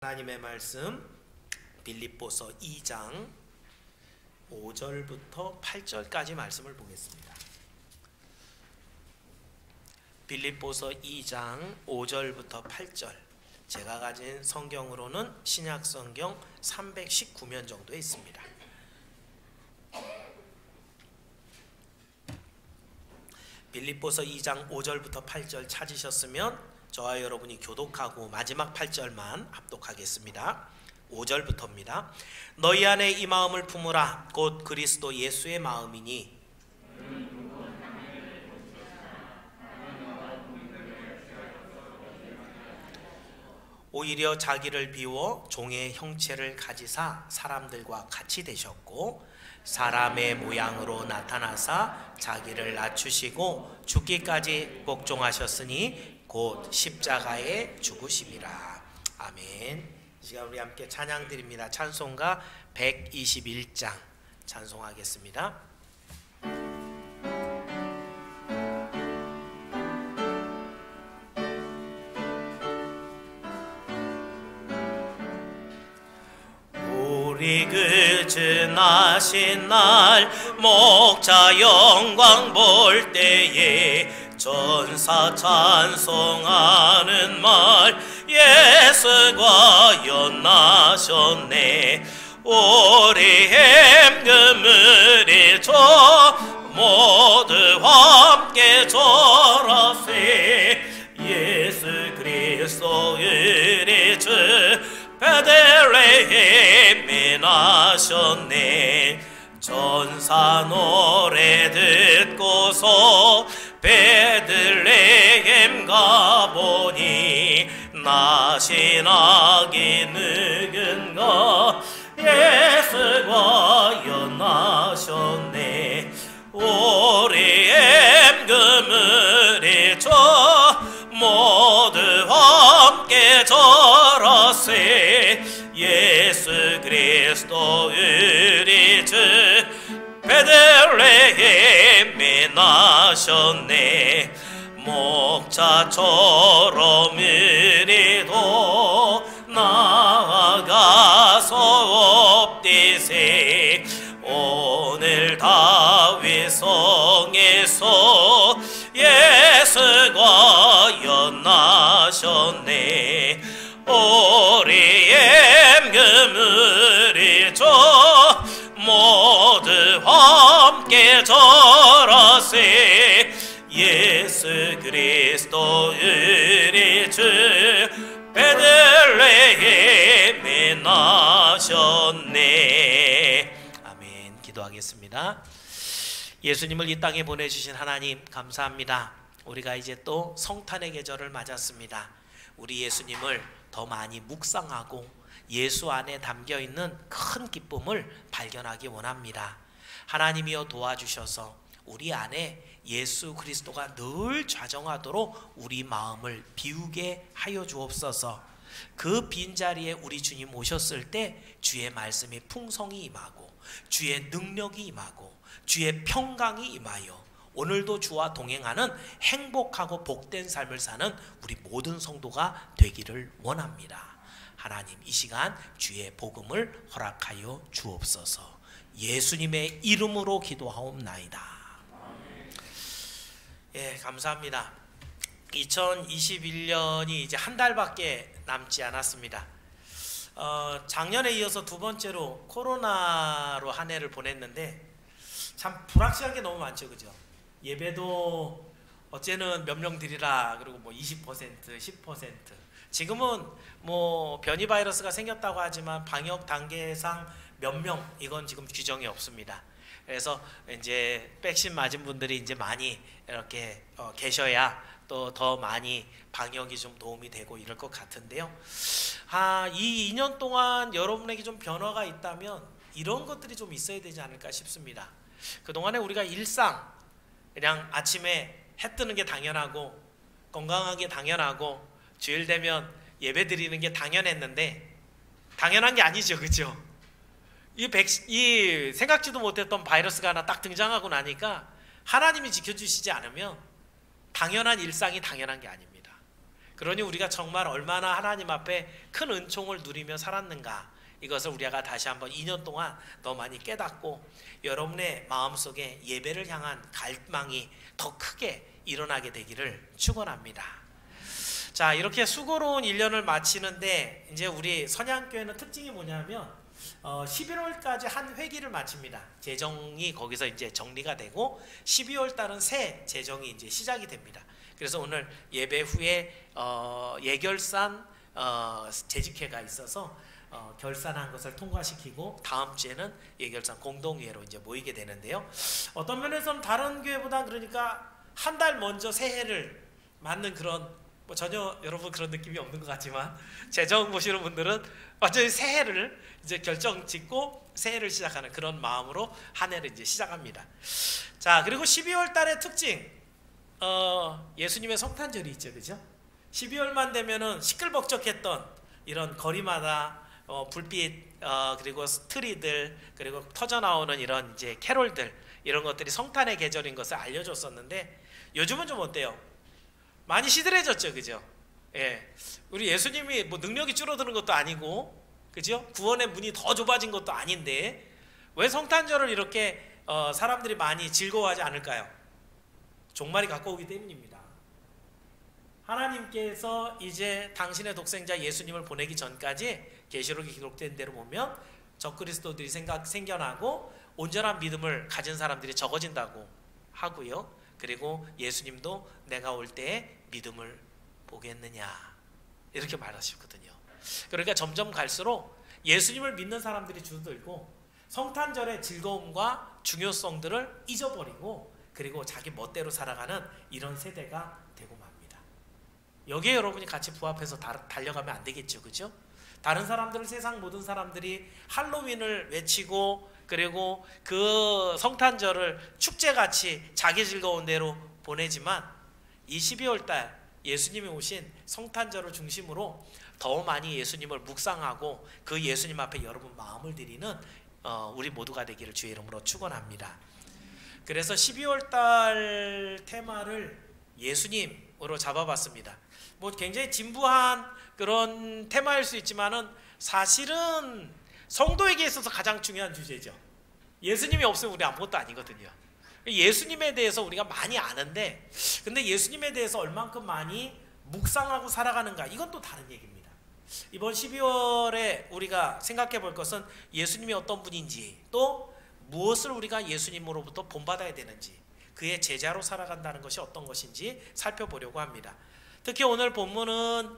하나님의 말씀 빌립보서 2장 5절부터 8절까지 말씀을 보겠습니다. 빌립보서 2장 5절부터 8절, 제가 가진 성경으로는 신약성경 319면 정도에 있습니다. 빌립보서 2장 5절부터 8절 찾으셨으면 저와 여러분이 교독하고 마지막 8절만 합독하겠습니다. 5절부터입니다. 너희 안에 이 마음을 품으라. 곧 그리스도 예수의 마음이니 오히려 자기를 비워 종의 형체를 가지사 사람들과 같이 되셨고 사람의 모양으로 나타나사 자기를 낮추시고 죽기까지 복종하셨으니 곧 십자가에 죽으심이라. 아멘. 이 시간 우리 함께 찬양 드립니다. 찬송가 121장 찬송하겠습니다. 우리 그 지나신 날 목자 영광 볼 때에 전사 찬송하는 말 예수가 연나셨네. 우리 힘금을 줘 모두 함께 절하세. 예수 그리스도 우리 주 베들레헴에 나셨네. 전사 노래 듣고서 베들레헴 가보니 나신 아기 누군가 예수가 연나셨네. 우리 임금을 줘 모두 함께 절하세. 예수 그리스도 우리 주 베들레헴에 나셨네. 목자처럼 우리도 나아가서 엎디세. 오늘 다윗 성에서 예수가 연나셨네. 우리 임금을 줘 모두 함께 절하세. 예수 그리스도 우리 주 베들레헴에 나셨네. 아멘. 기도하겠습니다. 예수님을 이 땅에 보내주신 하나님 감사합니다. 우리가 이제 또 성탄의 계절을 맞았습니다. 우리 예수님을 더 많이 묵상하고 예수 안에 담겨있는 큰 기쁨을 발견하기 원합니다. 하나님이여 도와주셔서 우리 안에 예수 그리스도가 늘 좌정하도록 우리 마음을 비우게 하여 주옵소서. 그 빈자리에 우리 주님 오셨을 때 주의 말씀이 풍성히 임하고 주의 능력이 임하고 주의 평강이 임하여 오늘도 주와 동행하는 행복하고 복된 삶을 사는 우리 모든 성도가 되기를 원합니다. 하나님, 이 시간 주의 복음을 허락하여 주옵소서. 예수님의 이름으로 기도하옵나이다. 예, 감사합니다. 2021년이 이제 한 달밖에 남지 않았습니다. 작년에 이어서 두 번째로 코로나로 한 해를 보냈는데 참 불확실한 게 너무 많죠, 그죠? 예배도 어제는 몇 명 드리라 그리고 뭐 20%, 10%. 지금은 뭐 변이 바이러스가 생겼다고 하지만 방역 단계상 몇 명 이건 지금 규정이 없습니다. 그래서 이제 백신 맞은 분들이 이제 많이 이렇게 계셔야 또 더 많이 방역이 좀 도움이 되고 이럴 것 같은데요. 이 2년 동안 여러분에게 좀 변화가 있다면 이런 것들이 좀 있어야 되지 않을까 싶습니다. 그동안에 우리가 일상 그냥 아침에 해 뜨는 게 당연하고 건강하게 당연하고 주일 되면 예배 드리는 게 당연했는데 당연한 게 아니죠, 그죠? 이 생각지도 못했던 바이러스가 하나 딱 등장하고 나니까 하나님이 지켜주시지 않으면 당연한 일상이 당연한 게 아닙니다. 그러니 우리가 정말 얼마나 하나님 앞에 큰 은총을 누리며 살았는가, 이것을 우리가 다시 한번 2년 동안 더 많이 깨닫고 여러분의 마음속에 예배를 향한 갈망이 더 크게 일어나게 되기를 축원합니다. 자, 이렇게 수고로운 1년을 마치는데 이제 우리 선양교회는 특징이 뭐냐면 11월까지 한 회기를 마칩니다. 재정이 거기서 이제 정리가 되고 12월 달은 새 재정이 이제 시작이 됩니다. 그래서 오늘 예배 후에 예결산 재직회가 있어서 결산한 것을 통과시키고 다음 주에는 예결산 공동회로 이제 모이게 되는데요. 어떤 면에서는 다른 교회보다 그러니까 한 달 먼저 새해를 맞는 그런, 뭐 전혀 여러분 그런 느낌이 없는 것 같지만 재정 보시는 분들은 완전히 새해를 이제 결정 짓고 새해를 시작하는 그런 마음으로 한 해를 이제 시작합니다. 자, 그리고 12월 달의 특징, 예수님의 성탄절이 있죠, 그죠? 12월만 되면은 시끌벅적했던 이런 거리마다 불빛, 그리고 트리들, 그리고 터져 나오는 이런 이제 캐롤들, 이런 것들이 성탄의 계절인 것을 알려줬었는데 요즘은 좀 어때요? 많이 시들해졌죠, 그죠? 예, 우리 예수님이 뭐 능력이 줄어드는 것도 아니고, 그죠? 구원의 문이 더 좁아진 것도 아닌데 왜 성탄절을 이렇게 사람들이 많이 즐거워하지 않을까요? 종말이 가까우기 때문입니다. 하나님께서 이제 당신의 독생자 예수님을 보내기 전까지 계시록에 기록된 대로 보면 적그리스도들이 생겨나고 온전한 믿음을 가진 사람들이 적어진다고 하고요. 그리고 예수님도 내가 올 때에 믿음을 보겠느냐 이렇게 말하시거든요. 그러니까 점점 갈수록 예수님을 믿는 사람들이 줄어들고 성탄절의 즐거움과 중요성들을 잊어버리고 그리고 자기 멋대로 살아가는 이런 세대가 되고 맙니다. 여기에 여러분이 같이 부합해서 달려가면 안 되겠죠, 그죠? 다른 사람들은, 세상 모든 사람들이 할로윈을 외치고 그리고 그 성탄절을 축제같이 자기 즐거운 대로 보내지만 이 12월 달 예수님이 오신 성탄절을 중심으로 더 많이 예수님을 묵상하고 그 예수님 앞에 여러분 마음을 드리는 우리 모두가 되기를 주의 이름으로 축원합니다. 그래서 12월 달 테마를 예수님으로 잡아봤습니다. 뭐 굉장히 진부한 그런 테마일 수 있지만은 사실은 성도에게 있어서 가장 중요한 주제죠. 예수님이 없으면 우리 아무것도 아니거든요. 예수님에 대해서 우리가 많이 아는데 근데 예수님에 대해서 얼만큼 많이 묵상하고 살아가는가, 이건 또 다른 얘기입니다. 이번 12월에 우리가 생각해 볼 것은 예수님이 어떤 분인지, 또 무엇을 우리가 예수님으로부터 본받아야 되는지, 그의 제자로 살아간다는 것이 어떤 것인지 살펴보려고 합니다. 특히 오늘 본문은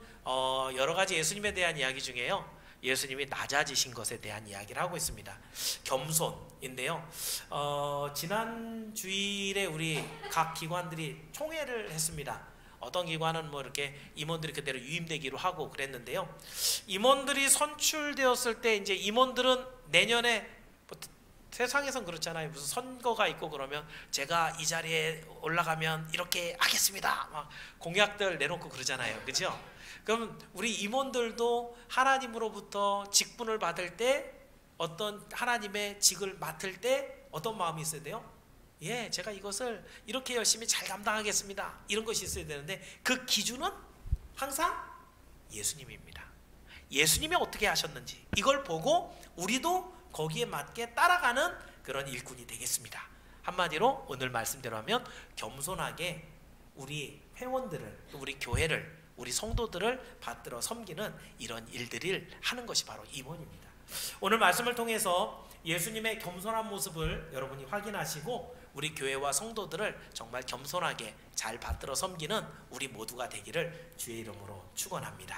여러 가지 예수님에 대한 이야기 중에요, 예수님이 낮아지신 것에 대한 이야기를 하고 있습니다. 겸손인데요. 지난 주일에 우리 각 기관들이 총회를 했습니다. 어떤 기관은 뭐 이렇게 임원들이 그대로 유임되기로 하고 그랬는데요. 임원들이 선출되었을 때 이제 임원들은 내년에 뭐 세상에선 그렇잖아요. 무슨 선거가 있고 그러면 제가 이 자리에 올라가면 이렇게 하겠습니다, 막 공약들 내놓고 그러잖아요, 그죠? 그럼 우리 임원들도 하나님으로부터 직분을 받을 때, 어떤 하나님의 직을 맡을 때 어떤 마음이 있어야 돼요? 예, 제가 이것을 이렇게 열심히 잘 감당하겠습니다, 이런 것이 있어야 되는데 그 기준은 항상 예수님입니다. 예수님이 어떻게 하셨는지 이걸 보고 우리도 거기에 맞게 따라가는 그런 일꾼이 되겠습니다. 한마디로 오늘 말씀대로 하면 겸손하게 우리 회원들을, 우리 교회를, 우리 성도들을 받들어 섬기는 이런 일들을 하는 것이 바로 임원입니다. 오늘 말씀을 통해서 예수님의 겸손한 모습을 여러분이 확인하시고 우리 교회와 성도들을 정말 겸손하게 잘 받들어 섬기는 우리 모두가 되기를 주의 이름으로 축원합니다.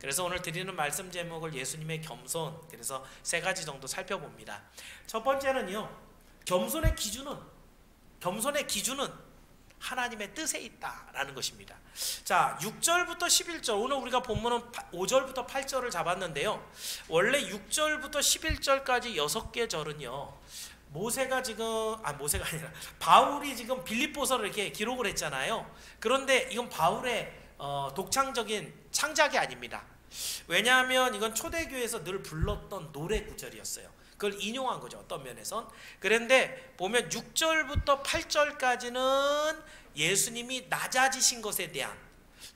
그래서 오늘 드리는 말씀 제목을 예수님의 겸손, 그래서 세 가지 정도 살펴봅니다. 첫 번째는요, 겸손의 기준은 하나님의 뜻에 있다라는 것입니다. 자, 6절부터 11절, 오늘 우리가 본문은 5절부터 8절을 잡았는데요, 원래 6절부터 11절까지 6개 절은요, 모세가 바울이 지금 빌립보서를 이렇게 기록을 했잖아요. 그런데 이건 바울의 독창적인 창작이 아닙니다. 왜냐하면 이건 초대교회에서 늘 불렀던 노래 구절이었어요. 그걸 인용한 거죠, 어떤 면에선. 그런데 보면 6절부터 8절까지는 예수님이 낮아지신 것에 대한,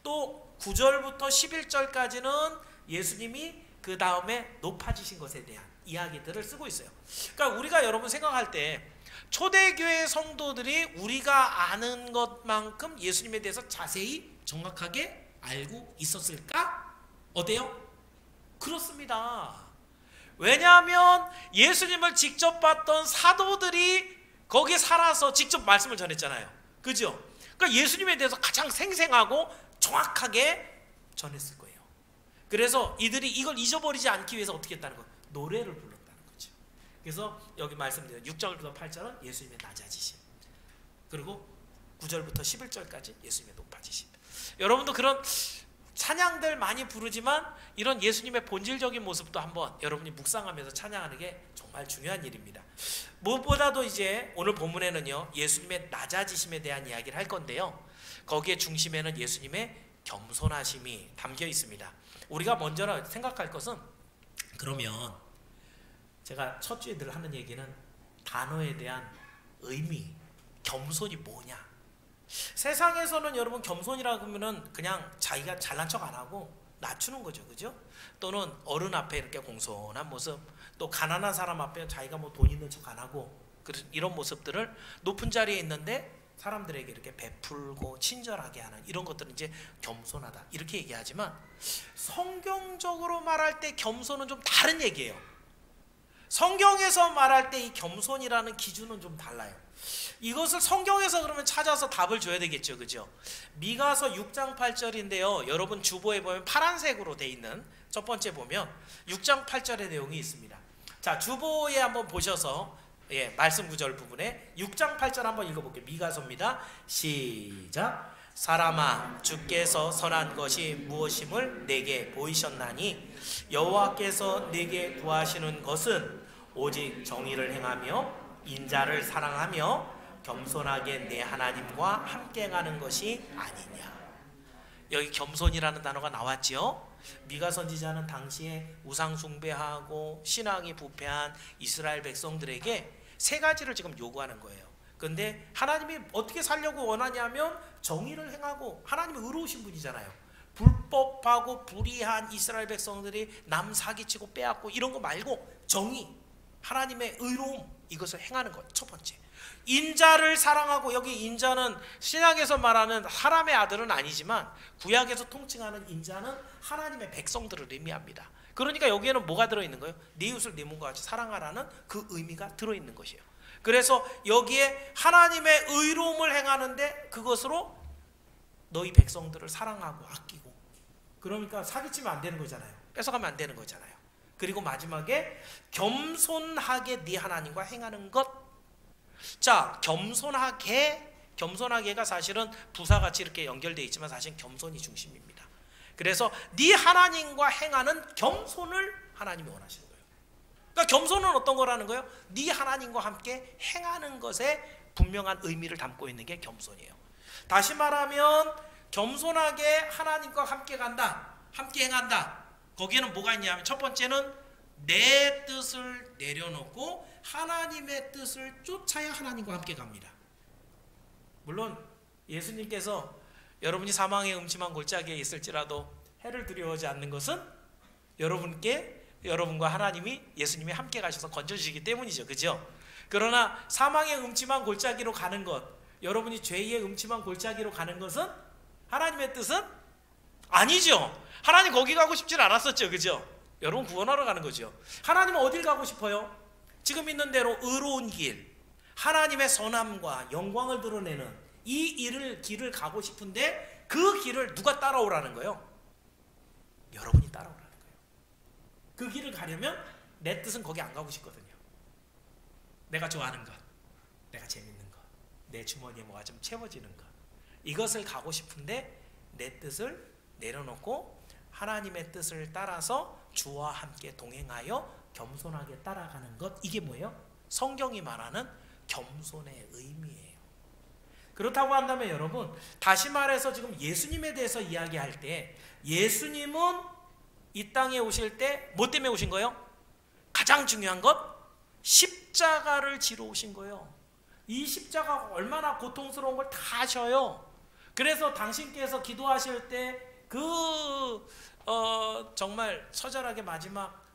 또 9절부터 11절까지는 예수님이 그 다음에 높아지신 것에 대한 이야기들을 쓰고 있어요. 그러니까 우리가 여러분 생각할 때 초대교회 성도들이 우리가 아는 것만큼 예수님에 대해서 자세히 정확하게 알고 있었을까? 어때요? 그렇습니다. 왜냐하면 예수님을 직접 봤던 사도들이 거기에 살아서 직접 말씀을 전했잖아요. 그죠? 그러니까 예수님에 대해서 가장 생생하고 정확하게 전했을 거예요. 그래서 이들이 이걸 잊어버리지 않기 위해서 어떻게 했다는 거예요? 노래를 불렀다는 거죠. 그래서 여기 말씀드린 6절부터 8절은 예수님의 낮아지심, 그리고 9절부터 11절까지 예수님의 높아지심. 여러분도 그런 찬양들 많이 부르지만 이런 예수님의 본질적인 모습도 한번 여러분이 묵상하면서 찬양하는 게 정말 중요한 일입니다. 무엇보다도 이제 오늘 본문에는요, 예수님의 낮아지심에 대한 이야기를 할 건데요, 거기에 중심에는 예수님의 겸손하심이 담겨 있습니다. 우리가 먼저 생각할 것은, 그러면 제가 첫 주에 늘 하는 얘기는 단어에 대한 의미, 겸손이 뭐냐. 세상에서는 여러분 겸손이라고 하면은 그냥 자기가 잘난 척 안 하고 낮추는 거죠, 그죠? 또는 어른 앞에 이렇게 공손한 모습, 또 가난한 사람 앞에 자기가 뭐 돈 있는 척 안 하고, 이런 모습들을 높은 자리에 있는데 사람들에게 이렇게 베풀고 친절하게 하는 이런 것들은 이제 겸손하다 이렇게 얘기하지만, 성경적으로 말할 때 겸손은 좀 다른 얘기예요. 성경에서 말할 때 이 겸손이라는 기준은 좀 달라요. 이것을 성경에서 그러면 찾아서 답을 줘야 되겠죠, 그죠? 미가서 6장 8절인데요, 여러분 주보에 보면 파란색으로 돼 있는 첫 번째 보면 6장 8절의 내용이 있습니다. 자, 주보에 한번 보셔서 말씀 구절 부분에 6장 8절 한번 읽어볼게요. 미가서입니다. 시작. 사람아, 주께서 선한 것이 무엇임을 내게 보이셨나니 여호와께서 내게 구하시는 것은 오직 정의를 행하며 인자를 사랑하며 겸손하게 내 하나님과 함께 가는 것이 아니냐. 여기 겸손이라는 단어가 나왔죠. 미가 선지자는 당시에 우상 숭배하고 신앙이 부패한 이스라엘 백성들에게 세 가지를 지금 요구하는 거예요. 그런데 하나님이 어떻게 살려고 원하냐면 정의를 행하고, 하나님이 의로우신 분이잖아요. 불법하고 불의한 이스라엘 백성들이 남 사기치고 빼앗고 이런 거 말고 정의, 하나님의 의로움, 이것을 행하는 것 첫 번째. 인자를 사랑하고, 여기 인자는 신약에서 말하는 사람의 아들은 아니지만 구약에서 통칭하는 인자는 하나님의 백성들을 의미합니다. 그러니까 여기에는 뭐가 들어있는 거예요? 네 이웃을 네 몸과 같이 사랑하라는 그 의미가 들어있는 것이에요. 그래서 여기에 하나님의 의로움을 행하는데 그것으로 너희 백성들을 사랑하고 아끼고, 그러니까 사기치면 안 되는 거잖아요. 뺏어가면 안 되는 거잖아요. 그리고 마지막에 겸손하게 네 하나님과 행하는 것. 자, 겸손하게가 사실은 부사같이 이렇게 연결되어 있지만 사실 겸손이 중심입니다. 그래서 네 하나님과 행하는 겸손을 하나님이 원하시는 거예요. 그러니까 겸손은 어떤 거라는 거예요? 네 하나님과 함께 행하는 것에 분명한 의미를 담고 있는 게 겸손이에요. 다시 말하면 겸손하게 하나님과 함께 간다, 함께 행한다. 거기에는 뭐가 있냐면 첫 번째는 내 뜻을 내려놓고 하나님의 뜻을 쫓아야 하나님과 함께 갑니다. 물론 예수님께서 여러분이 사망의 음침한 골짜기에 있을지라도 해를 두려워하지 않는 것은 여러분과 하나님이, 예수님이 함께 가셔서 건져주시기 때문이죠, 그죠? 그러나 사망의 음침한 골짜기로 가는 것, 여러분이 죄의 음침한 골짜기로 가는 것은 하나님의 뜻은 아니죠. 하나님 거기 가고 싶진 않았었죠, 그죠? 여러분 구원하러 가는 거죠. 하나님은 어딜 가고 싶어요? 지금 있는 대로 의로운 길, 하나님의 선함과 영광을 드러내는 이 길을 가고 싶은데 그 길을 누가 따라오라는 거예요? 여러분이 따라오라는 거예요. 그 길을 가려면 내 뜻은 거기 안 가고 싶거든요. 내가 좋아하는 것, 내가 재밌는 것, 내 주머니에 뭐가 좀 채워지는 것, 이것을 가고 싶은데 내 뜻을 내려놓고 하나님의 뜻을 따라서 주와 함께 동행하여 겸손하게 따라가는 것, 이게 뭐예요? 성경이 말하는 겸손의 의미예요. 그렇다고 한다면 여러분, 다시 말해서 지금 예수님에 대해서 이야기할 때, 예수님은 이 땅에 오실 때 뭐 때문에 오신 거예요? 가장 중요한 것, 십자가를 지러 오신 거예요. 이 십자가가 얼마나 고통스러운 걸 다 아셔요. 그래서 당신께서 기도하실 때 정말 처절하게 마지막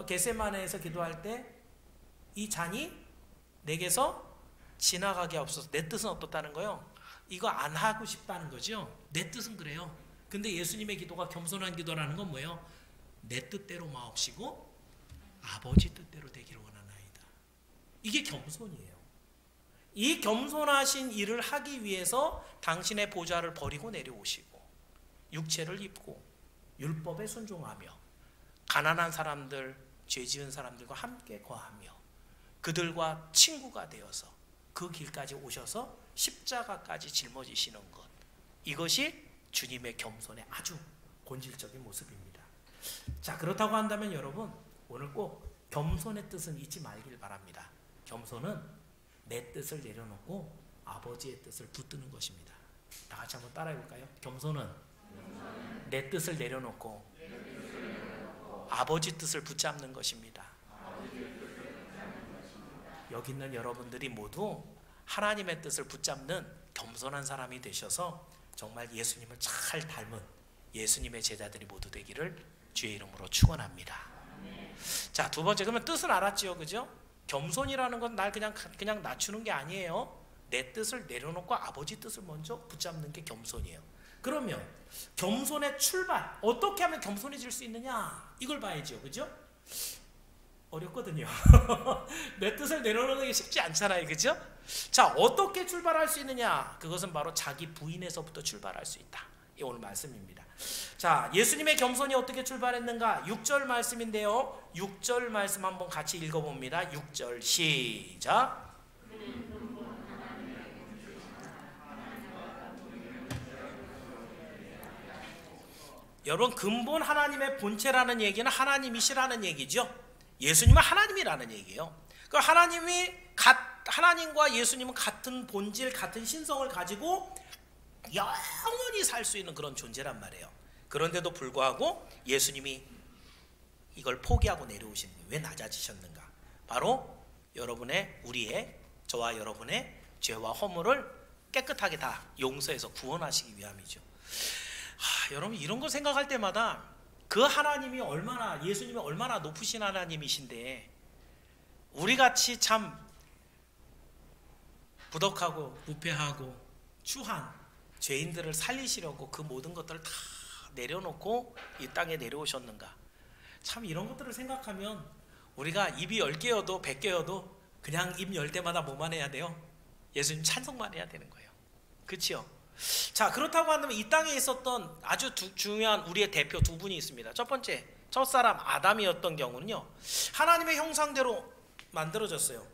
겟세마네에서 기도할 때 이 잔이 내게서 지나가게 없어서 내 뜻은 어떻다는 거요? 이거 안 하고 싶다는 거죠. 내 뜻은 그래요. 근데 예수님의 기도가 겸손한 기도라는 건 뭐예요? 내 뜻대로 마옵시고 아버지 뜻대로 되기를 원하나이다. 이게 겸손이에요. 이 겸손하신 일을 하기 위해서 당신의 보좌를 버리고 내려오시고 육체를 입고 율법에 순종하며 가난한 사람들, 죄 지은 사람들과 함께 거하며 그들과 친구가 되어서 그 길까지 오셔서 십자가까지 짊어지시는 것, 이것이 주님의 겸손의 아주 본질적인 모습입니다. 자, 그렇다고 한다면 여러분, 오늘 꼭 겸손의 뜻은 잊지 말길 바랍니다. 겸손은 내 뜻을 내려놓고 아버지의 뜻을 붙드는 것입니다. 다 같이 한번 따라해 볼까요? 겸손은 내 뜻을 내려놓고 아버지 뜻을 붙잡는 것입니다. 여기 있는 여러분들이 모두 하나님의 뜻을 붙잡는 겸손한 사람이 되셔서 정말 예수님을 잘 닮은 예수님의 제자들이 모두 되기를 주의 이름으로 축원합니다. 자, 두 번째, 그러면 뜻을 알았지요, 그죠? 겸손이라는 건 날 그냥 낮추는 게 아니에요. 내 뜻을 내려놓고 아버지 뜻을 먼저 붙잡는 게 겸손이에요. 그러면 겸손의 출발, 어떻게 하면 겸손해질 수 있느냐, 이걸 봐야죠, 그죠? 어렵거든요. 내 뜻을 내려놓는 게 쉽지 않잖아요, 그죠? 자, 어떻게 출발할 수 있느냐? 그것은 바로 자기 부인에서부터 출발할 수 있다. 이 오늘 말씀입니다. 자, 예수님의 겸손이 어떻게 출발했는가? 6절 말씀인데요. 6절 말씀 한번 같이 읽어봅니다. 6절 시작. 여러분, 근본 하나님의 본체라는 얘기는 하나님이시라는 얘기죠. 예수님은 하나님이라는 얘기예요. 그 하나님과 예수님은 같은 본질, 같은 신성을 가지고 영원히 살 수 있는 그런 존재란 말이에요. 그런데도 불구하고 예수님이 이걸 포기하고 내려오신 거예요. 왜 낮아지셨는가? 바로 저와 여러분의 죄와 허물을 깨끗하게 다 용서해서 구원하시기 위함이죠. 여러분, 이런 거 생각할 때마다 그 하나님이 예수님이 얼마나 높으신 하나님이신데 우리같이 참 부덕하고 부패하고 추한 죄인들을 살리시려고 그 모든 것들을 다 내려놓고 이 땅에 내려오셨는가. 참 이런 것들을 생각하면 우리가 입이 10개여도 100개여도 그냥 입 열 때마다 뭐만 해야 돼요? 예수님 찬송만 해야 되는 거예요. 그렇죠? 자, 그렇다고 한다면 이 땅에 있었던 아주 중요한 우리의 대표 두 분이 있습니다. 첫 번째, 첫사람 아담이었던 경우는요, 하나님의 형상대로 만들어졌어요.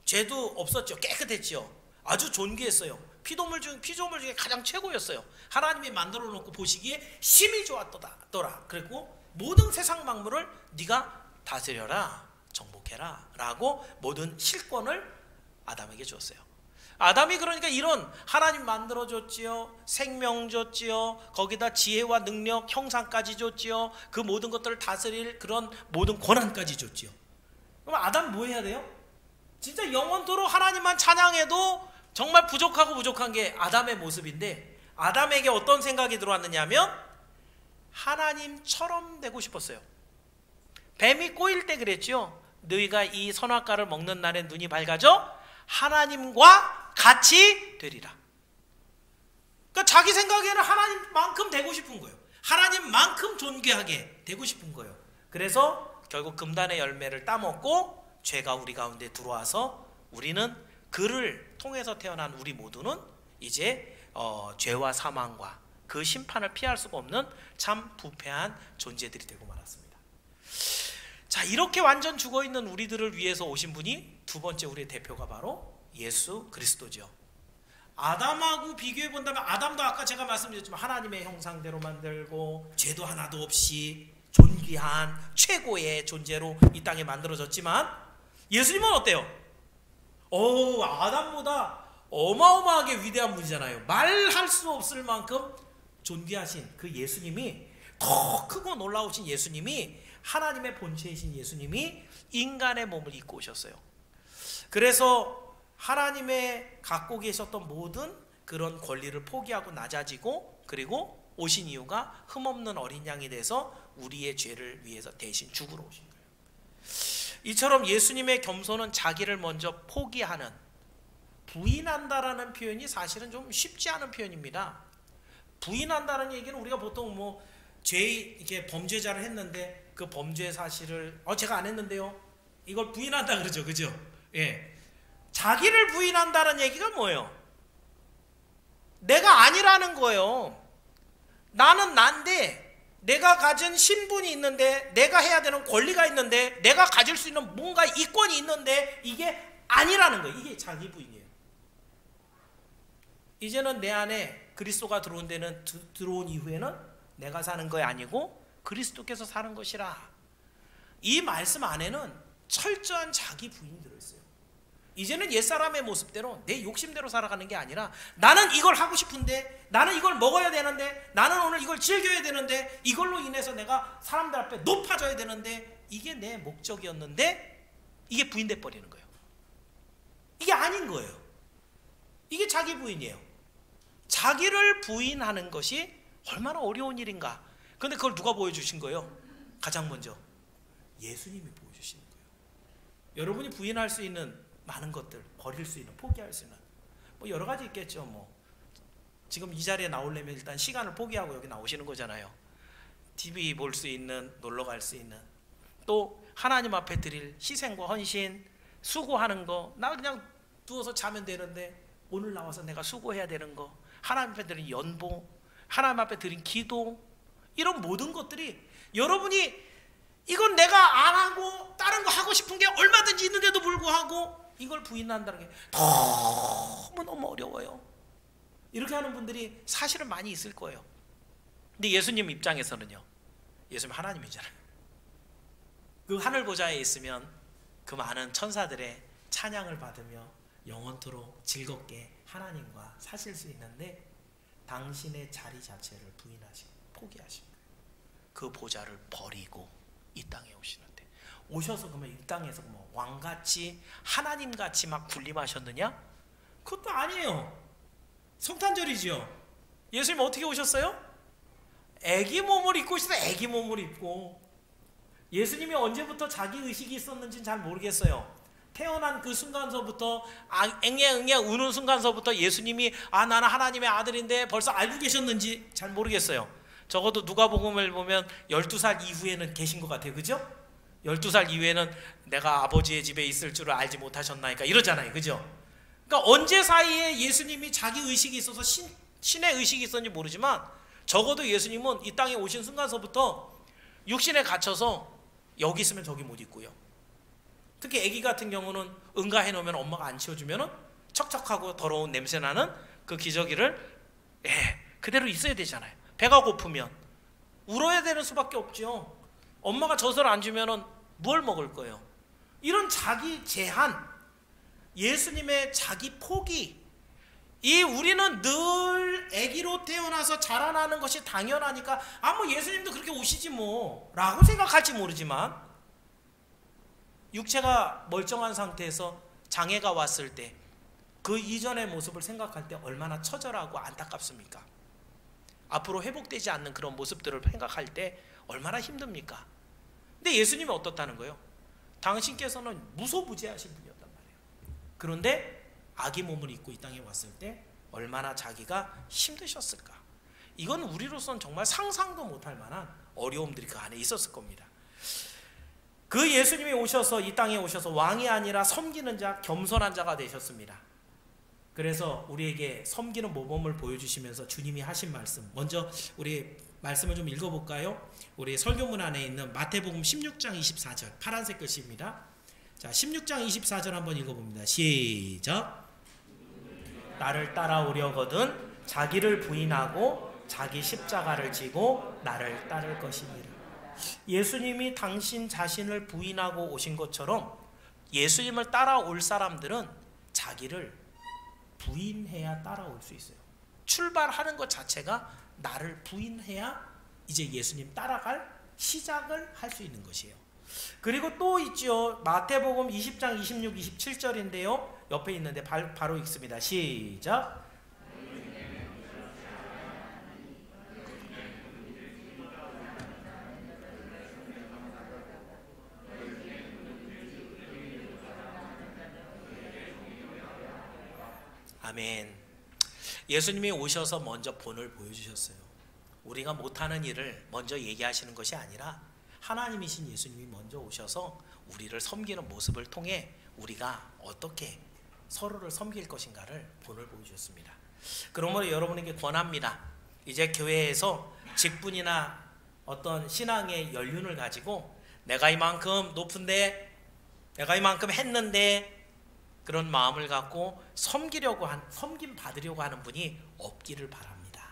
죄도 없었죠. 깨끗했죠. 아주 존귀했어요. 피조물 중에 가장 최고였어요. 하나님이 만들어 놓고 보시기에 심히 좋았더라. 그리고 모든 세상 만물을 네가 다스려라, 정복해라 라고 모든 실권을 아담에게 줬어요. 아담이 그러니까 이런 하나님 만들어줬지요, 생명 줬지요, 거기다 지혜와 능력, 형상까지 줬지요, 그 모든 것들을 다스릴 그런 모든 권한까지 줬지요. 그럼 아담 뭐 해야 돼요? 진짜 영원토록 하나님만 찬양해도 정말 부족한 게 아담의 모습인데, 아담에게 어떤 생각이 들어왔느냐 하면 하나님처럼 되고 싶었어요. 뱀이 꼬일 때 그랬죠. 너희가 이 선악과를 먹는 날에 눈이 밝아져 하나님과 같이 되리라. 그러니까 자기 생각에는 하나님만큼 되고 싶은 거예요. 하나님만큼 존귀하게 되고 싶은 거예요. 그래서 결국 금단의 열매를 따먹고 죄가 우리 가운데 들어와서 우리는 그를 통해서 태어난 우리 모두는 이제 죄와 사망과 그 심판을 피할 수가 없는 참 부패한 존재들이 되고 말았습니다. 자, 이렇게 완전 죽어있는 우리들을 위해서 오신 분이 두 번째 우리의 대표가 바로 예수 그리스도죠. 아담하고 비교해 본다면 아담도 아까 제가 말씀드렸지만 하나님의 형상대로 만들고 죄도 하나도 없이 존귀한 최고의 존재로 이 땅에 만들어졌지만, 예수님은 어때요? 아담보다 어마어마하게 위대한 분이잖아요. 말할 수 없을 만큼 존귀하신 그 예수님이, 더 크고 놀라우신 예수님이, 하나님의 본체이신 예수님이 인간의 몸을 입고 오셨어요. 그래서 하나님의 갖고 계셨던 모든 그런 권리를 포기하고 낮아지고, 그리고 오신 이유가 흠없는 어린 양이 돼서 우리의 죄를 위해서 대신 죽으러 오신 거예요. 이처럼 예수님의 겸손은 자기를 먼저 포기하는, 부인한다라는 표현이 사실은 좀 쉽지 않은 표현입니다. 부인한다는 얘기는 우리가 보통 뭐 이렇게 범죄자를 했는데 그 범죄 사실을 제가 안 했는데요, 이걸 부인한다 그러죠, 그죠? 예, 자기를 부인한다는 얘기가 뭐예요? 내가 아니라는 거예요. 나는 난데, 내가 가진 신분이 있는데, 내가 해야 되는 권리가 있는데, 내가 가질 수 있는 뭔가 이권이 있는데 이게 아니라는 거예요. 이게 자기 부인이에요. 이제는 내 안에 그리스도가 들어온 이후에는 내가 사는 거 아니고 그리스도께서 사는 것이라. 이 말씀 안에는 철저한 자기 부인이 들어있어요. 이제는 옛사람의 모습대로 내 욕심대로 살아가는 게 아니라, 나는 이걸 하고 싶은데, 나는 이걸 먹어야 되는데, 나는 오늘 이걸 즐겨야 되는데, 이걸로 인해서 내가 사람들 앞에 높아져야 되는데, 이게 내 목적이었는데 이게 부인돼 버리는 거예요. 이게 아닌 거예요. 이게 자기 부인이에요. 자기를 부인하는 것이 얼마나 어려운 일인가. 그런데 그걸 누가 보여주신 거예요? 가장 먼저 예수님이 보여주시는 거예요. 여러분이 부인할 수 있는 많은 것들, 버릴 수 있는, 포기할 수 있는 뭐 여러 가지 있겠죠. 뭐 지금 이 자리에 나오려면 일단 시간을 포기하고 여기 나오시는 거잖아요. TV 볼 수 있는, 놀러 갈 수 있는, 또 하나님 앞에 드릴 희생과 헌신, 수고하는 거. 나 그냥 누워서 자면 되는데 오늘 나와서 내가 수고해야 되는 거, 하나님 앞에 드린 연보, 하나님 앞에 드린 기도, 이런 모든 것들이, 여러분이 이건 내가 안 하고 다른 거 하고 싶은 게 얼마든지 있는데도 불구하고 이걸 부인한다는 게 너무너무 어려워요. 이렇게 하는 분들이 사실은 많이 있을 거예요. 근데 예수님 입장에서는요, 예수님 하나님이잖아요. 그 하늘 보좌에 있으면 그 많은 천사들의 찬양을 받으며 영원토록 즐겁게 하나님과 사실 수 있는데, 당신의 자리 자체를 부인하시고 포기하신 거예요. 그 보좌를 버리고 이 땅에 오시는데, 오셔서 그러면 이 땅에서 뭐 왕같이 하나님같이 막 군림하셨느냐? 그것도 아니에요. 성탄절이지요. 예수님 어떻게 오셨어요? 애기 몸을 입고 오시다. 애기 몸을 입고. 예수님이 언제부터 자기 의식이 있었는지는 잘 모르겠어요. 태어난 그 순간서부터, 앵앵앵앵 우는 순간서부터 예수님이 나는 하나님의 아들인데 벌써 알고 계셨는지 잘 모르겠어요. 적어도 누가복음을 보면 12살 이후에는 계신 것 같아요. 그죠? 12살 이후에는 내가 아버지의 집에 있을 줄을 알지 못하셨나이까 이러잖아요. 그죠? 그러니까 언제 사이에 예수님이 자기 의식이 있어서 신의 의식이 있었는지 모르지만, 적어도 예수님은 이 땅에 오신 순간서부터 육신에 갇혀서 여기 있으면 저기 못 있고요. 특히 아기 같은 경우는 응가해 놓으면 엄마가 안 치워주면 척척하고 더러운 냄새나는 그 기저귀를 그대로 있어야 되잖아요. 배가 고프면 울어야 되는 수밖에 없죠. 엄마가 젖을 안 주면 뭘 먹을 거예요? 이런 자기 제한, 예수님의 자기 포기, 이 우리는 늘 아기로 태어나서 자라나는 것이 당연하니까 뭐 예수님도 그렇게 오시지 뭐 라고 생각할지 모르지만, 육체가 멀쩡한 상태에서 장애가 왔을 때 그 이전의 모습을 생각할 때 얼마나 처절하고 안타깝습니까? 앞으로 회복되지 않는 그런 모습들을 생각할 때 얼마나 힘듭니까? 근데 예수님이 어떻다는 거예요? 당신께서는 무소부재하신 분이었단 말이에요. 그런데 아기 몸을 입고 이 땅에 왔을 때 얼마나 자기가 힘드셨을까? 이건 우리로서는 정말 상상도 못할 만한 어려움들이 그 안에 있었을 겁니다. 그 예수님이 오셔서 이 땅에 오셔서 왕이 아니라 섬기는 자, 겸손한 자가 되셨습니다. 그래서 우리에게 섬기는 모범을 보여주시면서 주님이 하신 말씀, 먼저 우리 말씀을 좀 읽어볼까요? 우리 설교문 안에 있는 마태복음 16장 24절, 파란색 글씨입니다. 자, 16장 24절 한번 읽어봅니다. 시작. 나를 따라오려거든 자기를 부인하고 자기 십자가를 지고 나를 따를 것이니라. 예수님이 당신 자신을 부인하고 오신 것처럼 예수님을 따라올 사람들은 자기를 부인해야 따라올 수 있어요. 출발하는 것 자체가 나를 부인해야 이제 예수님 따라갈 시작을 할 수 있는 것이에요. 그리고 또 있죠. 마태복음 20장 26, 27절인데요. 옆에 있는데 바로 읽습니다. 시작. 아멘. 예수님이 오셔서 먼저 본을 보여주셨어요. 우리가 못하는 일을 먼저 얘기하시는 것이 아니라 하나님이신 예수님이 먼저 오셔서 우리를 섬기는 모습을 통해 우리가 어떻게 서로를 섬길 것인가를 본을 보여주셨습니다. 그러므로 여러분에게 권합니다. 이제 교회에서 직분이나 어떤 신앙의 연륜을 가지고 내가 이만큼 높은데, 내가 이만큼 했는데, 그런 마음을 갖고 섬김 받으려고 하는 분이 없기를 바랍니다.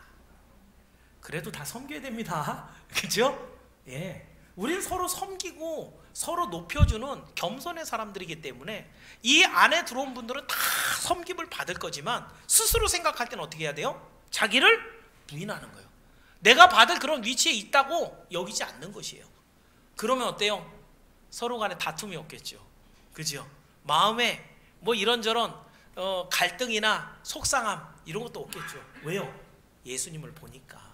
그래도 다 섬겨야 됩니다. 그죠? 예. 우리는 서로 섬기고 서로 높여주는 겸손의 사람들이기 때문에 이 안에 들어온 분들은 다 섬김을 받을 거지만 스스로 생각할 때는 어떻게 해야 돼요? 자기를 부인하는 거예요. 내가 받을 그런 위치에 있다고 여기지 않는 것이에요. 그러면 어때요? 서로 간에 다툼이 없겠죠. 그죠? 마음에 뭐 이런저런 갈등이나 속상함 이런 것도 없겠죠. 왜요? 예수님을 보니까.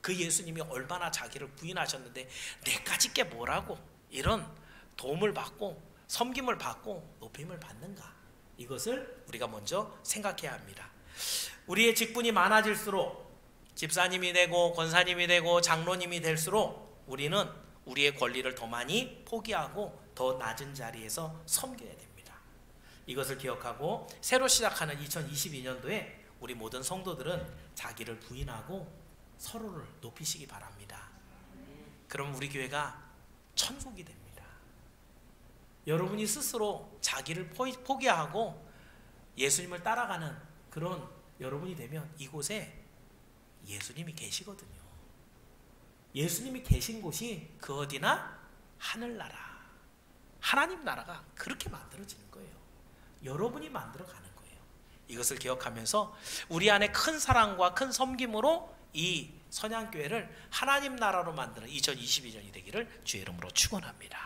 그 예수님이 얼마나 자기를 부인하셨는데 내까지 게 뭐라고 이런 도움을 받고 섬김을 받고 높임을 받는가, 이것을 우리가 먼저 생각해야 합니다. 우리의 직분이 많아질수록 집사님이 되고 권사님이 되고 장로님이 될수록 우리는 우리의 권리를 더 많이 포기하고 더 낮은 자리에서 섬겨야 됩니다. 이것을 기억하고 새로 시작하는 2022년도에 우리 모든 성도들은 자기를 부인하고 서로를 높이시기 바랍니다. 그럼 우리 교회가 천국이 됩니다. 여러분이 스스로 자기를 포기하고 예수님을 따라가는 그런 여러분이 되면 이곳에 예수님이 계시거든요. 예수님이 계신 곳이 그 어디나 하늘나라, 하나님 나라가 그렇게 만들어지는 거예요. 여러분이 만들어가는 거예요. 이것을 기억하면서 우리 안에 큰 사랑과 큰 섬김으로 이 선양교회를 하나님 나라로 만드는 2022년이 되기를 주의 이름으로 축원합니다.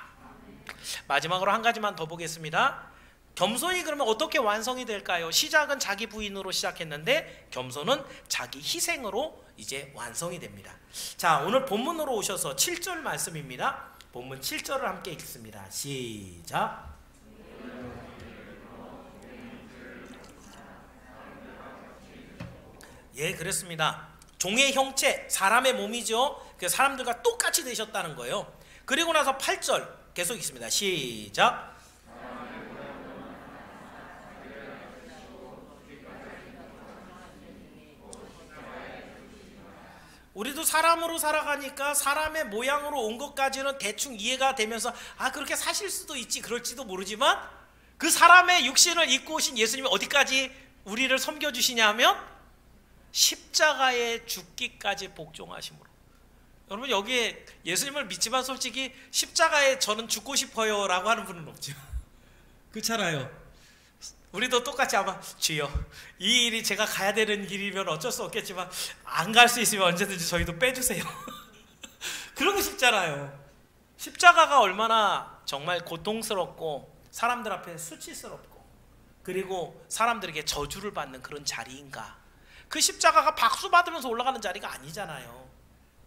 마지막으로 한 가지만 더 보겠습니다. 겸손이 그러면 어떻게 완성이 될까요? 시작은 자기 부인으로 시작했는데 겸손은 자기 희생으로 이제 완성이 됩니다. 자, 오늘 본문으로 오셔서 7절 말씀입니다. 본문 7절을 함께 읽습니다. 시작. 예, 그렇습니다. 종의 형체, 사람의 몸이죠. 그 사람들과 똑같이 되셨다는 거예요. 그리고 나서 8절 계속 읽습니다. 시작. 우리도 사람으로 살아가니까 사람의 모양으로 온 것까지는 대충 이해가 되면서 그렇게 사실 수도 있지, 그럴지도 모르지만 그 사람의 육신을 입고 오신 예수님이 어디까지 우리를 섬겨주시냐 하면 십자가에 죽기까지 복종하심으로. 여러분, 여기에 예수님을 믿지만 솔직히 십자가에 저는 죽고 싶어요 라고 하는 분은 없죠. 그렇잖아요. 우리도 똑같이 아마 주여, 이 일이 제가 가야 되는 길이면 어쩔 수 없겠지만 안 갈 수 있으면 언제든지 저희도 빼주세요. 그러고 싶잖아요. 십자가가 얼마나 정말 고통스럽고 사람들 앞에 수치스럽고 그리고 사람들에게 저주를 받는 그런 자리인가. 그 십자가가 박수 받으면서 올라가는 자리가 아니잖아요.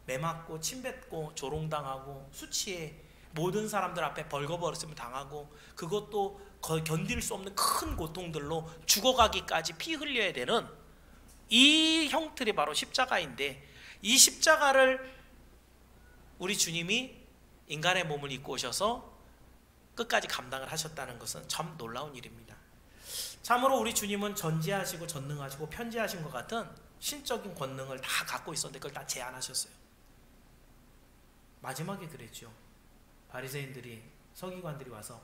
매맞고 침뱉고 조롱당하고 수치에 모든 사람들 앞에 벌거벗음을 당하고 그것도 견딜 수 없는 큰 고통들로 죽어가기까지 피 흘려야 되는 이 형틀이 바로 십자가인데, 이 십자가를 우리 주님이 인간의 몸을 입고 오셔서 끝까지 감당을 하셨다는 것은 참 놀라운 일입니다. 참으로 우리 주님은 전지하시고 전능하시고 편지하신 것 같은 신적인 권능을 다 갖고 있었는데 그걸 다 제한하셨어요. 마지막에 그랬죠. 바리새인들이, 서기관들이 와서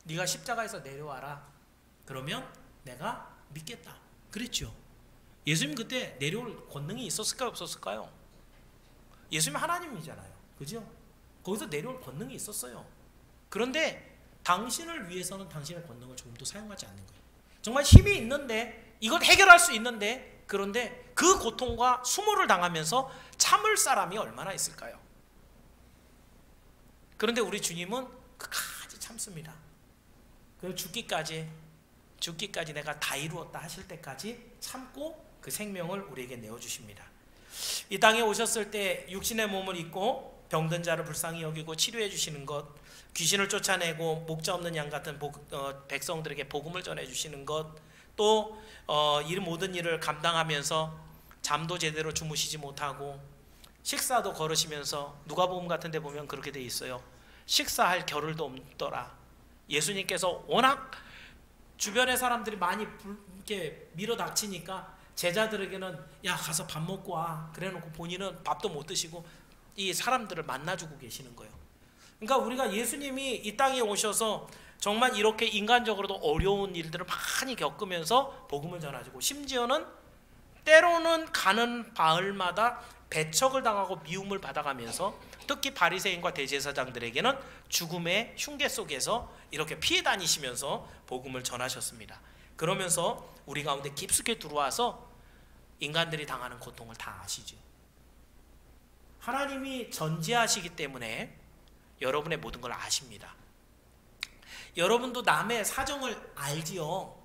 네가 십자가에서 내려와라, 그러면 내가 믿겠다 그랬죠. 예수님 그때 내려올 권능이 있었을까요, 없었을까요? 예수님 하나님이잖아요. 그죠? 거기서 내려올 권능이 있었어요. 그런데 당신을 위해서는 당신의 권능을 조금도 사용하지 않는 거예요. 정말 힘이 있는데, 이걸 해결할 수 있는데, 그런데 그 고통과 수모를 당하면서 참을 사람이 얼마나 있을까요? 그런데 우리 주님은 끝까지 참습니다. 그리고 죽기까지 내가 다 이루었다 하실 때까지 참고 그 생명을 우리에게 내어주십니다. 이 땅에 오셨을 때 육신의 몸을 입고 병든 자를 불쌍히 여기고 치료해 주시는 것, 귀신을 쫓아내고 목자 없는 양 같은 백성들에게 복음을 전해 주시는 것, 또 이 모든 일을 감당하면서 잠도 제대로 주무시지 못하고 식사도 거르시면서 누가복음 같은 데 보면 그렇게 돼 있어요. 식사할 겨를도 없더라. 예수님께서 워낙 주변의 사람들이 많이 이렇게 밀어닥치니까 제자들에게는 야 가서 밥 먹고 와 그래놓고 본인은 밥도 못 드시고 이 사람들을 만나주고 계시는 거예요. 그러니까 우리가 예수님이 이 땅에 오셔서 정말 이렇게 인간적으로도 어려운 일들을 많이 겪으면서 복음을 전하시고 심지어는 때로는 가는 마을마다 배척을 당하고 미움을 받아가면서 특히 바리새인과 대제사장들에게는 죽음의 흉계 속에서 이렇게 피해 다니시면서 복음을 전하셨습니다. 그러면서 우리 가운데 깊숙이 들어와서 인간들이 당하는 고통을 다 아시죠. 하나님이 전지하시기 때문에 여러분의 모든 걸 아십니다. 여러분도 남의 사정을 알지요.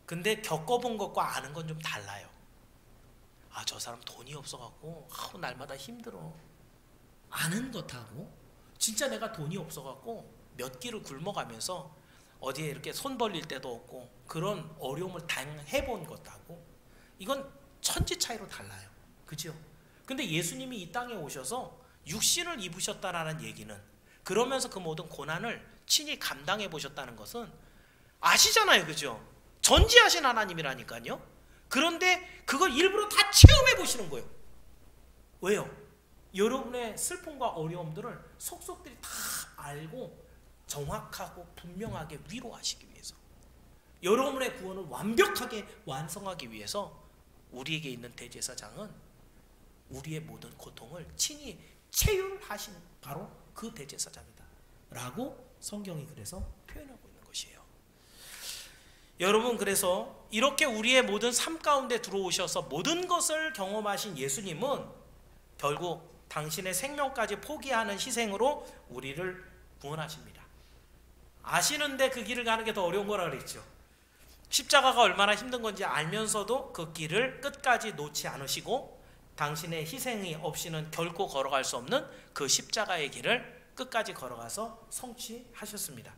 근데 겪어본 것과 아는 건 좀 달라요. 아, 저 사람 돈이 없어갖고 날마다 힘들어. 아는 것하고 진짜 내가 돈이 없어갖고 몇 끼를 굶어가면서 어디에 이렇게 손 벌릴 데도 없고 그런 어려움을 당해본 것하고 이건 천지 차이로 달라요. 그죠? 근데 예수님이 이 땅에 오셔서 육신을 입으셨다라는 얘기는 그러면서 그 모든 고난을 친히 감당해 보셨다는 것은 아시잖아요. 그죠? 전지하신 하나님이라니까요. 그런데 그걸 일부러 다 체험해 보시는 거예요. 왜요? 여러분의 슬픔과 어려움들을 속속들이 다 알고 정확하고 분명하게 위로하시기 위해서, 여러분의 구원을 완벽하게 완성하기 위해서 우리에게 있는 대제사장은 우리의 모든 고통을 친히 체휼하신 바로 그 대제사장이다 라고 성경이 그래서 표현하고 있는 것이에요. 여러분, 그래서 이렇게 우리의 모든 삶 가운데 들어오셔서 모든 것을 경험하신 예수님은 결국 당신의 생명까지 포기하는 희생으로 우리를 구원하십니다. 아시는데 그 길을 가는 게 더 어려운 거라 그랬죠. 십자가가 얼마나 힘든 건지 알면서도 그 길을 끝까지 놓지 않으시고 당신의 희생이 없이는 결코 걸어갈 수 없는 그 십자가의 길을 끝까지 걸어가서 성취하셨습니다.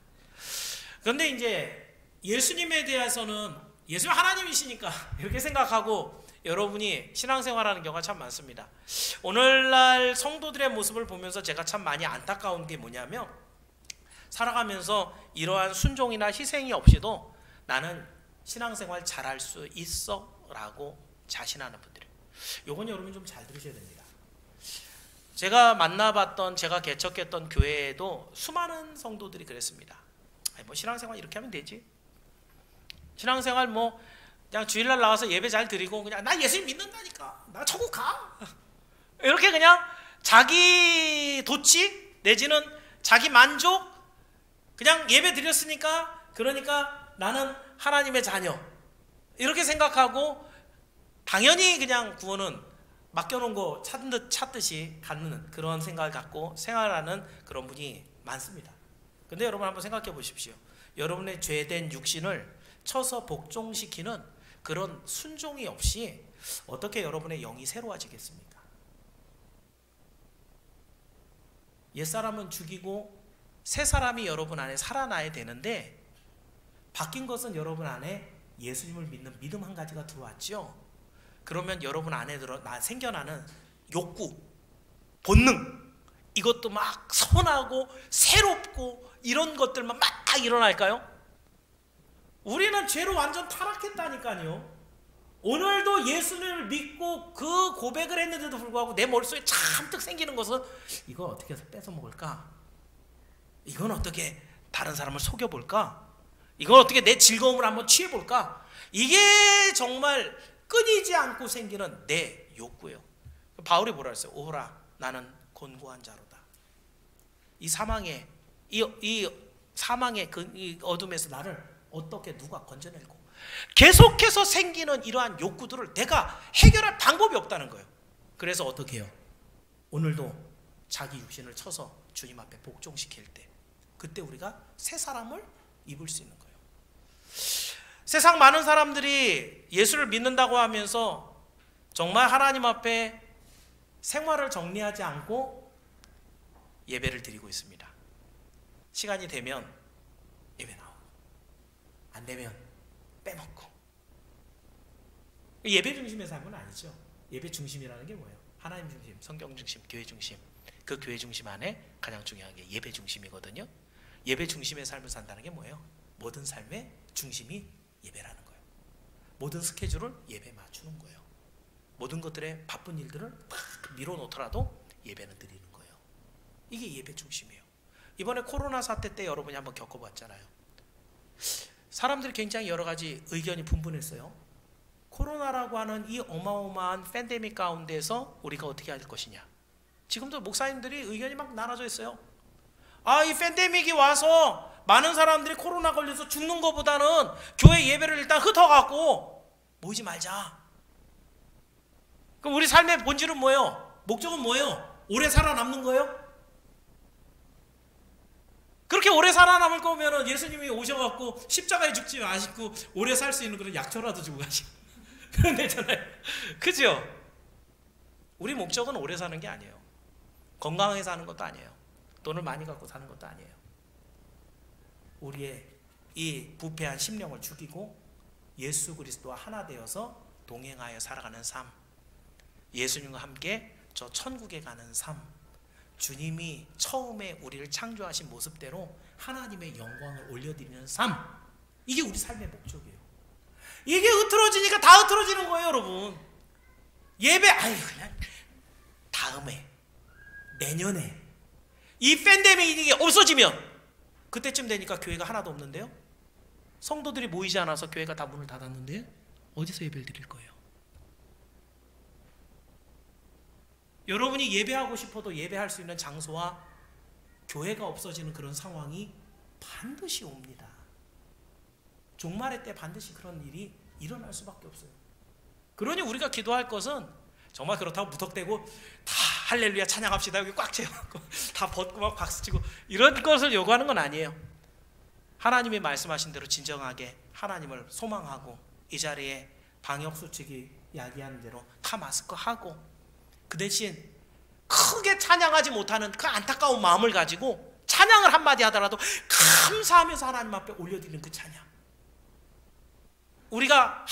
그런데 이제 예수님에 대해서는 예수님 하나님이시니까 이렇게 생각하고 여러분이 신앙생활하는 경우가 참 많습니다. 오늘날 성도들의 모습을 보면서 제가 참 많이 안타까운 게 뭐냐면, 살아가면서 이러한 순종이나 희생이 없이도 나는 신앙생활 잘할 수 있어 라고 자신하는 분들이에요. 요건 여러분 좀 잘 들으셔야 됩니다. 제가 만나봤던, 제가 개척했던 교회에도 수많은 성도들이 그랬습니다. 뭐 신앙생활 이렇게 하면 되지, 신앙생활 뭐 그냥 주일날 나와서 예배 잘 드리고 그냥 나 예수님 믿는다니까 나 천국 가, 이렇게 그냥 자기 도취 내지는 자기 만족, 그냥 예배 드렸으니까 그러니까 나는 하나님의 자녀 이렇게 생각하고 당연히 그냥 구원은 맡겨놓은 거 찾듯이 갖는 그런 생각을 갖고 생활하는 그런 분이 많습니다. 근데 여러분 한번 생각해 보십시오. 여러분의 죄된 육신을 쳐서 복종시키는 그런 순종이 없이 어떻게 여러분의 영이 새로워지겠습니까? 옛사람은 죽이고 새 사람이 여러분 안에 살아나야 되는데 바뀐 것은 여러분 안에 예수님을 믿는 믿음 한 가지가 들어왔죠. 그러면 여러분 안에 생겨나는 욕구, 본능, 이것도 막 선하고 새롭고 이런 것들만 막 일어날까요? 우리는 죄로 완전 타락했다니까요. 오늘도 예수님을 믿고 그 고백을 했는데도 불구하고 내 머릿속에 잔뜩 생기는 것은 이거 어떻게 해서 뺏어 먹을까? 이건 어떻게 다른 사람을 속여볼까? 이건 어떻게 내 즐거움을 한번 취해볼까? 이게 정말 끊이지 않고 생기는 내 욕구예요. 바울이 뭐라 했어요? 오호라 나는 곤고한 자로다. 이 사망의 이 어둠에서 나를 어떻게 누가 건져낼고, 계속해서 생기는 이러한 욕구들을 내가 해결할 방법이 없다는 거예요. 그래서 어떻게 해요? 오늘도 자기 육신을 쳐서 주님 앞에 복종시킬 때, 그때 우리가 새 사람을 입을 수 있는 거예요. 세상 많은 사람들이 예수를 믿는다고 하면서 정말 하나님 앞에 생활을 정리하지 않고 예배를 드리고 있습니다. 시간이 되면 예배 나오고 안 되면 빼먹고 예배 중심의 삶은 아니죠. 예배 중심이라는 게 뭐예요? 하나님 중심, 성경 중심, 교회 중심. 그 교회 중심 안에 가장 중요한 게 예배 중심이거든요. 예배 중심의 삶을 산다는 게 뭐예요? 모든 삶의 중심이 예배라는 거예요. 모든 스케줄을 예배에 맞추는 거예요. 모든 것들의 바쁜 일들을 막 밀어놓더라도 예배는 드리는 거예요. 이게 예배 중심이에요. 이번에 코로나 사태 때 여러분이 한번 겪어봤잖아요. 사람들이 굉장히 여러 가지 의견이 분분했어요. 코로나라고 하는 이 어마어마한 팬데믹 가운데서 우리가 어떻게 할 것이냐. 지금도 목사님들이 의견이 막 나눠져 있어요. 이 팬데믹이 와서 많은 사람들이 코로나 걸려서 죽는 것보다는 교회 예배를 일단 흩어갖고 모이지 말자. 그럼 우리 삶의 본질은 뭐예요? 목적은 뭐예요? 오래 살아남는 거예요? 그렇게 오래 살아남을 거면 예수님이 오셔갖고 십자가에 죽지 마시고 오래 살 수 있는 그런 약초라도 주고 가시고 그런 데잖아요. 그죠? 우리 목적은 오래 사는 게 아니에요. 건강하게 사는 것도 아니에요. 돈을 많이 갖고 사는 것도 아니에요. 우리의 이 부패한 심령을 죽이고 예수 그리스도와 하나 되어서 동행하여 살아가는 삶, 예수님과 함께 저 천국에 가는 삶, 주님이 처음에 우리를 창조하신 모습대로 하나님의 영광을 올려드리는 삶, 이게 우리 삶의 목적이에요. 이게 흐트러지니까 다 흐트러지는 거예요, 여러분. 예배, 그냥 다음에, 내년에 이 팬데믹이 없어지면 그때쯤 되니까 교회가 하나도 없는데요. 성도들이 모이지 않아서 교회가 다 문을 닫았는데 어디서 예배를 드릴 거예요? 여러분이 예배하고 싶어도 예배할 수 있는 장소와 교회가 없어지는 그런 상황이 반드시 옵니다. 종말의 때 반드시 그런 일이 일어날 수밖에 없어요. 그러니 우리가 기도할 것은 정말 그렇다고 무턱대고 다 할렐루야 찬양합시다 여기 꽉 채워갖고 다 벗고 막 박수치고 이런 것을 요구하는 건 아니에요. 하나님이 말씀하신 대로 진정하게 하나님을 소망하고 이 자리에 방역수칙이 야기하는 대로 다 마스크 하고 그 대신 크게 찬양하지 못하는 그 안타까운 마음을 가지고 찬양을 한마디 하더라도 감사하면서 하나님 앞에 올려드리는 그 찬양, 우리가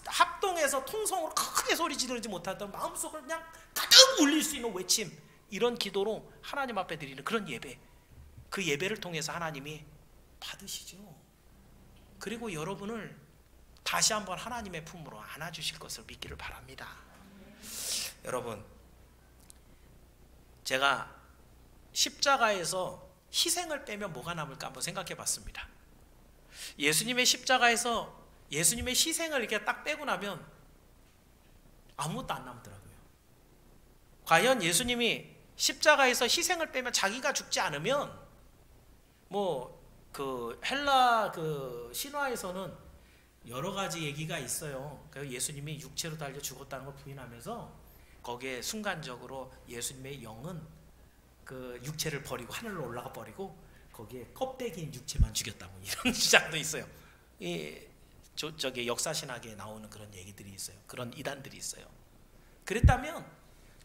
합동해서 통성으로 크게 소리 지르지 못하던 마음속을 그냥 가득 울릴 수 있는 외침, 이런 기도로 하나님 앞에 드리는 그런 예배, 그 예배를 통해서 하나님이 받으시죠. 그리고 여러분을 다시 한번 하나님의 품으로 안아주실 것을 믿기를 바랍니다. 여러분, 제가 십자가에서 희생을 빼면 뭐가 남을까 한번 생각해 봤습니다. 예수님의 십자가에서 예수님의 희생을 이렇게 딱 빼고 나면 아무것도 안 남더라고요. 과연 예수님이 십자가에서 희생을 빼면 자기가 죽지 않으면 그 헬라 그 신화에서는 여러 가지 얘기가 있어요. 예수님이 육체로 달려 죽었다는 걸 부인하면서 거기에 순간적으로 예수님의 영은 그 육체를 버리고 하늘로 올라가 버리고 거기에 껍데기인 육체만 죽였다고 이런 주장도 있어요. 저기 역사신학에 나오는 그런 얘기들이 있어요. 그런 이단들이 있어요. 그랬다면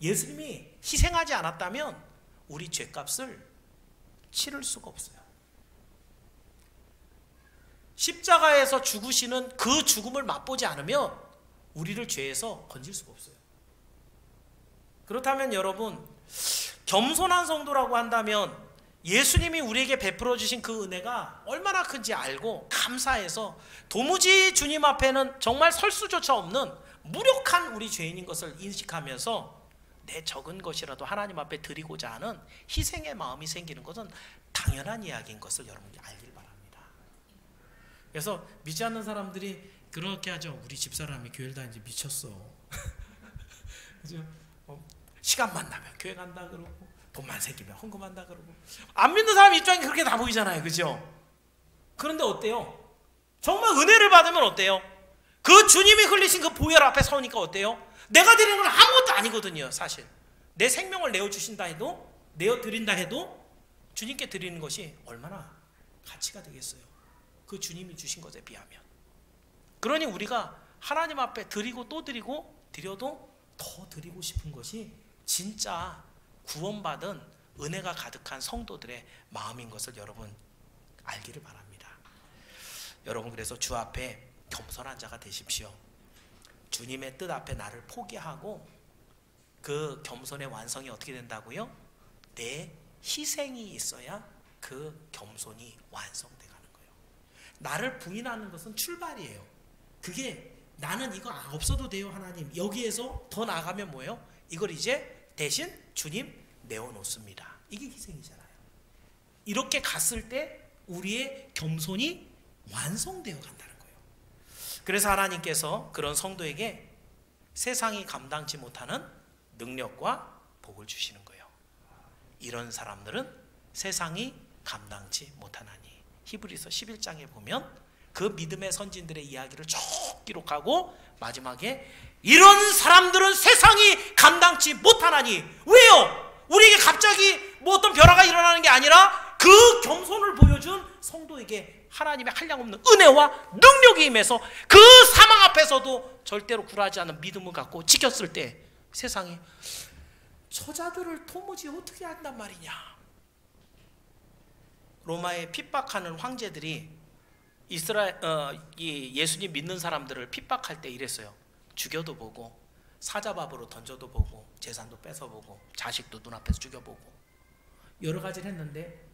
예수님이 희생하지 않았다면 우리 죄값을 치를 수가 없어요. 십자가에서 죽으시는 그 죽음을 맛보지 않으면 우리를 죄에서 건질 수가 없어요. 그렇다면 여러분, 겸손한 성도라고 한다면 예수님이 우리에게 베풀어 주신 그 은혜가 얼마나 큰지 알고 감사해서 도무지 주님 앞에는 정말 설 수조차 없는 무력한 우리 죄인인 것을 인식하면서 내 적은 것이라도 하나님 앞에 드리고자 하는 희생의 마음이 생기는 것은 당연한 이야기인 것을 여러분이 알길 바랍니다. 그래서 믿지 않는 사람들이 그렇게 하죠. 우리 집사람이 교회를 다니지 미쳤어. 그죠? 시간만 나면 교회 간다 그러고 돈만 생기면 헌금한다 그러고, 안 믿는 사람 입장이 그렇게 다 보이잖아요. 그죠? 그런데 어때요? 정말 은혜를 받으면 어때요? 그 주님이 흘리신 그 보혈 앞에 서니까 어때요? 내가 드리는 건 아무것도 아니거든요. 사실 내 생명을 내어주신다 해도, 내어드린다 해도 주님께 드리는 것이 얼마나 가치가 되겠어요, 그 주님이 주신 것에 비하면. 그러니 우리가 하나님 앞에 드리고 또 드리고 드려도 더 드리고 싶은 것이 진짜 구원받은 은혜가 가득한 성도들의 마음인 것을 여러분 알기를 바랍니다. 여러분, 그래서 주 앞에 겸손한 자가 되십시오. 주님의 뜻 앞에 나를 포기하고 그 겸손의 완성이 어떻게 된다고요? 내 희생이 있어야 그 겸손이 완성돼 가는 거예요. 나를 부인하는 것은 출발이에요. 그게 나는 이거 없어도 돼요 하나님, 여기에서 더 나아가면 뭐예요? 이걸 이제 대신 주님 내어놓습니다. 이게 희생이잖아요. 이렇게 갔을 때 우리의 겸손이 완성되어 간다는 거예요. 그래서 하나님께서 그런 성도에게 세상이 감당치 못하는 능력과 복을 주시는 거예요. 이런 사람들은 세상이 감당치 못하나니. 히브리서 11장에 보면 그 믿음의 선진들의 이야기를 쭉 기록하고 마지막에 이런 사람들은 세상이 감당치 못하나니. 왜요? 우리에게 갑자기 뭐 어떤 변화가 일어나는 게 아니라 그 겸손을 보여준 성도에게 하나님의 한량없는 은혜와 능력이 임해서 그 사망 앞에서도 절대로 굴하지 않는 믿음을 갖고 지켰을 때 세상이 저자들을 도무지 어떻게 한단 말이냐. 로마에 핍박하는 황제들이 예수님 믿는 사람들을 핍박할 때 이랬어요. 죽여도 보고 사자밥으로 던져도 보고 재산도 뺏어보고 자식도 눈앞에서 죽여보고 여러 가지를 했는데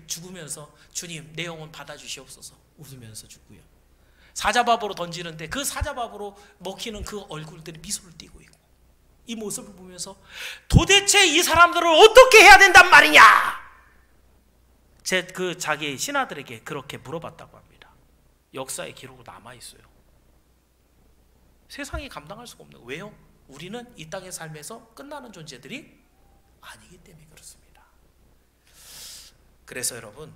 죽으면서 주님 내 영혼 받아주시옵소서 웃으면서 죽고요. 사자밥으로 던지는데 그 사자밥으로 먹히는 그 얼굴들이 미소를 띠고 있고, 이 모습을 보면서 도대체 이 사람들을 어떻게 해야 된단 말이냐, 자기 신하들에게 그렇게 물어봤다고 합니다. 역사의 기록으로 남아있어요. 세상이 감당할 수가 없는 거예요. 왜요? 우리는 이 땅의 삶에서 끝나는 존재들이 아니기 때문에 그렇습니다. 그래서 여러분,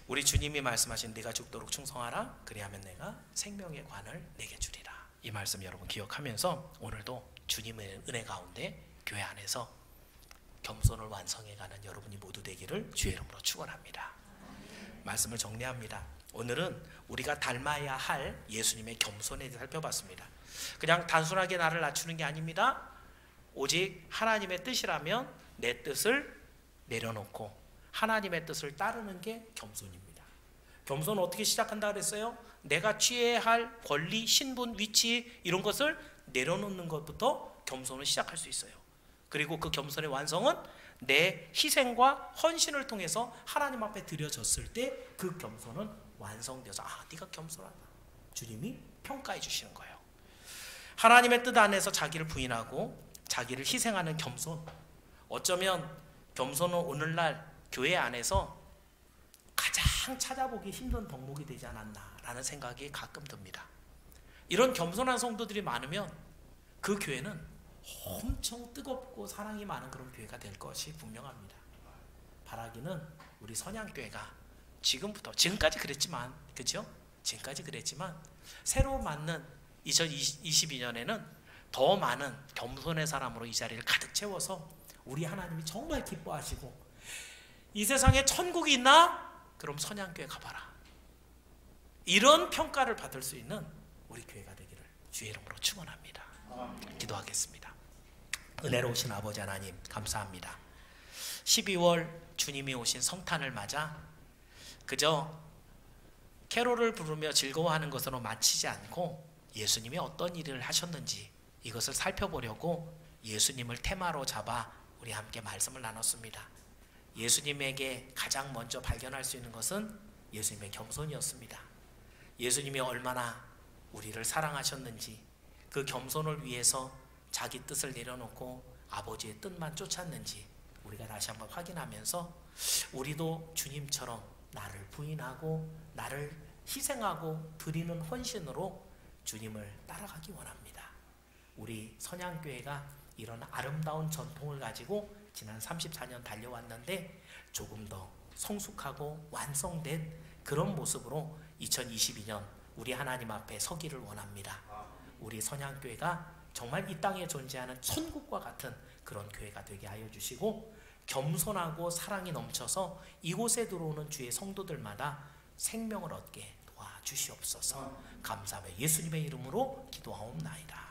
우리 주님이 말씀하신 네가 죽도록 충성하라, 그리하면 내가 생명의 관을 내게 주리라. 이 말씀 여러분 기억하면서 오늘도 주님의 은혜 가운데 교회 안에서 겸손을 완성해가는 여러분이 모두 되기를 주의 이름으로 축원합니다. 말씀을 정리합니다. 오늘은 우리가 닮아야 할 예수님의 겸손에 대해서 살펴봤습니다. 그냥 단순하게 나를 낮추는 게 아닙니다. 오직 하나님의 뜻이라면 내 뜻을 내려놓고 하나님의 뜻을 따르는 게 겸손입니다. 겸손은 어떻게 시작한다 그랬어요? 내가 취해야 할 권리, 신분, 위치 이런 것을 내려놓는 것부터 겸손을 시작할 수 있어요. 그리고 그 겸손의 완성은 내 희생과 헌신을 통해서 하나님 앞에 드려졌을 때 그 겸손은 완성되어서 네가 겸손하다, 주님이 평가해 주시는 거예요. 하나님의 뜻 안에서 자기를 부인하고 자기를 희생하는 겸손, 어쩌면 겸손은 오늘날 교회 안에서 가장 찾아보기 힘든 덕목이 되지 않았나라는 생각이 가끔 듭니다. 이런 겸손한 성도들이 많으면 그 교회는 엄청 뜨겁고 사랑이 많은 그런 교회가 될 것이 분명합니다. 바라기는 우리 선양교회가 지금까지 그랬지만, 그렇죠? 지금까지 그랬지만 새로 맞는 2022년에는 더 많은 겸손의 사람으로 이 자리를 가득 채워서 우리 하나님이 정말 기뻐하시고, 이 세상에 천국이 있나? 그럼 선양교회 가봐라, 이런 평가를 받을 수 있는 우리 교회가 되기를 주의 이름으로 축원합니다. 기도하겠습니다. 은혜로우신 아버지 하나님 감사합니다. 12월 주님이 오신 성탄을 맞아 그저 캐롤을 부르며 즐거워하는 것으로 마치지 않고 예수님이 어떤 일을 하셨는지 이것을 살펴보려고 예수님을 테마로 잡아 우리 함께 말씀을 나눴습니다. 예수님에게 가장 먼저 발견할 수 있는 것은 예수님의 겸손이었습니다. 예수님이 얼마나 우리를 사랑하셨는지, 그 겸손을 위해서 자기 뜻을 내려놓고 아버지의 뜻만 쫓았는지 우리가 다시 한번 확인하면서 우리도 주님처럼 나를 부인하고 나를 희생하고 드리는 헌신으로 주님을 따라가기 원합니다. 우리 선양교회가 이런 아름다운 전통을 가지고 지난 34년 달려왔는데 조금 더 성숙하고 완성된 그런 모습으로 2022년 우리 하나님 앞에 서기를 원합니다. 우리 선양교회가 정말 이 땅에 존재하는 천국과 같은 그런 교회가 되게 하여 주시고, 겸손하고 사랑이 넘쳐서 이곳에 들어오는 주의 성도들마다 생명을 얻게 도와주시옵소서. 감사하며 예수님의 이름으로 기도하옵나이다.